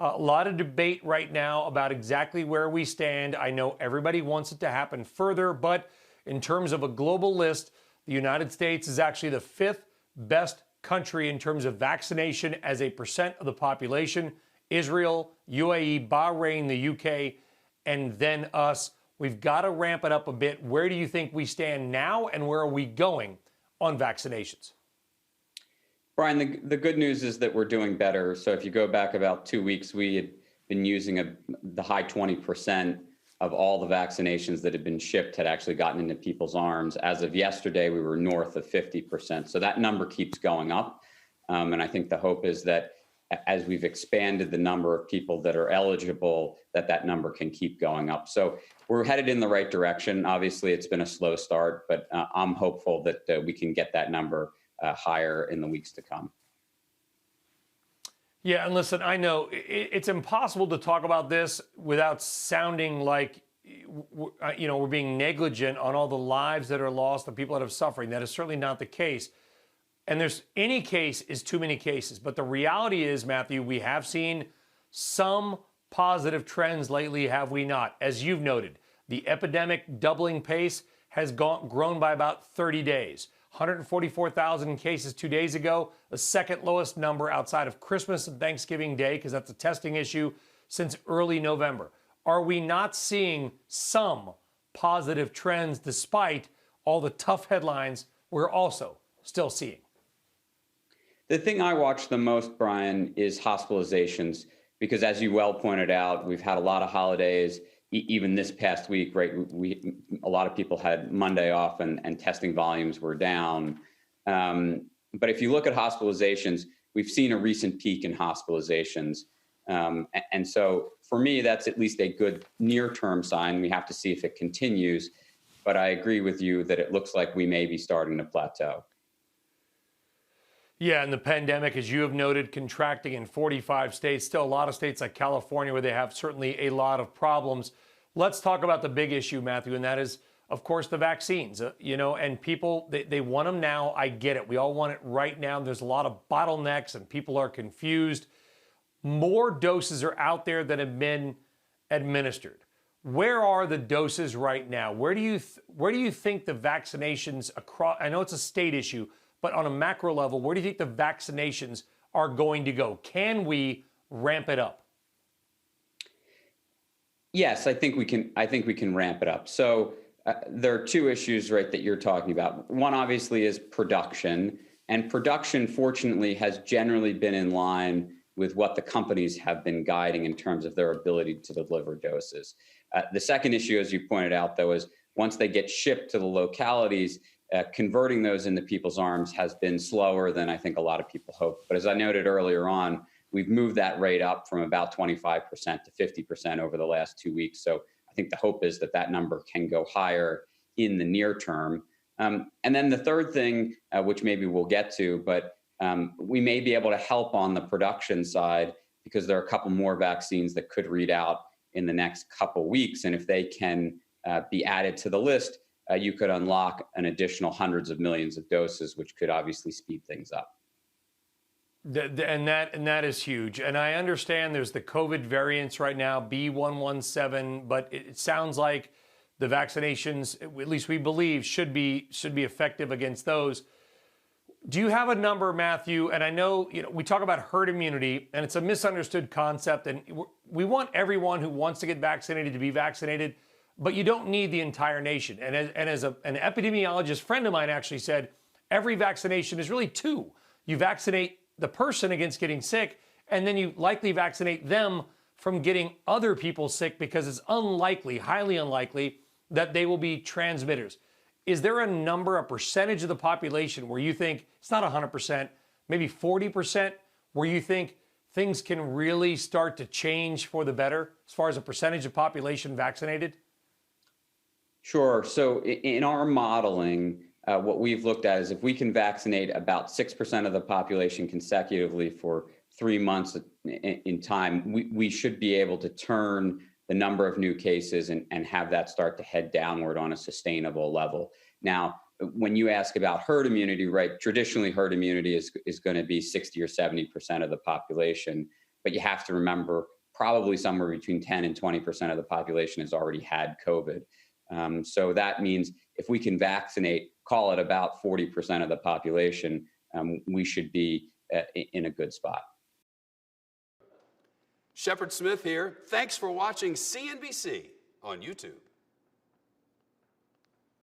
A lot of debate right now about exactly where we stand. I know everybody wants it to happen further, but in terms of a global list, the United States is actually the fifth best country in terms of vaccination as a percent of the population. Israel, UAE, Bahrain, the UK, and then us. We've got to ramp it up a bit. Where do you think we stand now, and where are we going on vaccinations? Brian, the good news is that we're doing better. So if you go back about 2 weeks, we had been using the high 20% of all the vaccinations that had been shipped had actually gotten into people's arms. As of yesterday, we were north of 50%. So that number keeps going up. And I think the hope is that as we've expanded the number of people that are eligible, that number can keep going up. So we're headed in the right direction. Obviously, it's been a slow start, but I'm hopeful that we can get that number higher in the weeks to come. Yeah, and listen, I know it's impossible to talk about this without sounding like, we're being negligent on all the lives that are lost, the people that are suffering. That is certainly not the case. And there's any case is too many cases. But the reality is, Matthew, we have seen some positive trends lately, have we not? As you've noted, the epidemic doubling pace has grown by about 30 days. 144,000 cases 2 days ago, the second lowest number outside of Christmas and Thanksgiving Day, because that's a testing issue, since early November. Are we not seeing some positive trends despite all the tough headlines we're also still seeing? The thing I watch the most, Brian, is hospitalizations, because as you well pointed out, we've had a lot of holidays. Even this past week, right, a lot of people had Monday off and testing volumes were down. But if you look at hospitalizations, we've seen a recent peak in hospitalizations. And so for me, that's at least a good near-term sign. We have to see if it continues. But I agree with you that it looks like we may be starting to plateau. Yeah, and the pandemic, as you have noted, contracting in 45 states, still a lot of states like California where they have certainly a lot of problems. Let's talk about the big issue, Matthew, and that is, of course, the vaccines. And people, they want them now. I get it. We all want it right now. There's a lot of bottlenecks and people are confused. More doses are out there that have been administered. Where are the doses right now? Where do you think the vaccinations across, I know it's a state issue, but on a macro level, where do you think the vaccinations are going to go? Can we ramp it up? Yes, I think we can ramp it up. So there are two issues, right, that you're talking about. One obviously is production, and production, fortunately, has generally been in line with what the companies have been guiding in terms of their ability to deliver doses. The second issue, as you pointed out, though, is once they get shipped to the localities, converting those into people's arms has been slower than I think a lot of people hoped. But as I noted earlier on, we've moved that rate up from about 25% to 50% over the last 2 weeks. So I think the hope is that number can go higher in the near term. And then the third thing, which maybe we'll get to, but we may be able to help on the production side because there are a couple more vaccines that could read out in the next couple weeks. And if they can be added to the list, you could unlock an additional hundreds of millions of doses, which could obviously speed things up. And that is huge. And I understand there's the COVID variants right now, B117, but it sounds like the vaccinations, at least we believe, should be effective against those. Do you have a number, Matthew? And I know, we talk about herd immunity, and it's a misunderstood concept. And we want everyone who wants to get vaccinated to be vaccinated, but you don't need the entire nation. And as an epidemiologist friend of mine actually said, every vaccination is really two. You vaccinate the person against getting sick, and then you likely vaccinate them from getting other people sick because it's unlikely, highly unlikely, that they will be transmitters. Is there a number, a percentage of the population where you think, it's not 100%, maybe 40%, where you think things can really start to change for the better as far as a percentage of population vaccinated? Sure. So in our modeling, what we've looked at is if we can vaccinate about 6% of the population consecutively for 3 months in time, we should be able to turn the number of new cases and have that start to head downward on a sustainable level. Now, when you ask about herd immunity, right, traditionally herd immunity is going to be 60 or 70% of the population. But you have to remember, probably somewhere between 10 and 20% of the population has already had COVID. So that means if we can vaccinate, call it about 40% of the population, we should be in a good spot. Shepard Smith here. Thanks for watching CNBC on YouTube.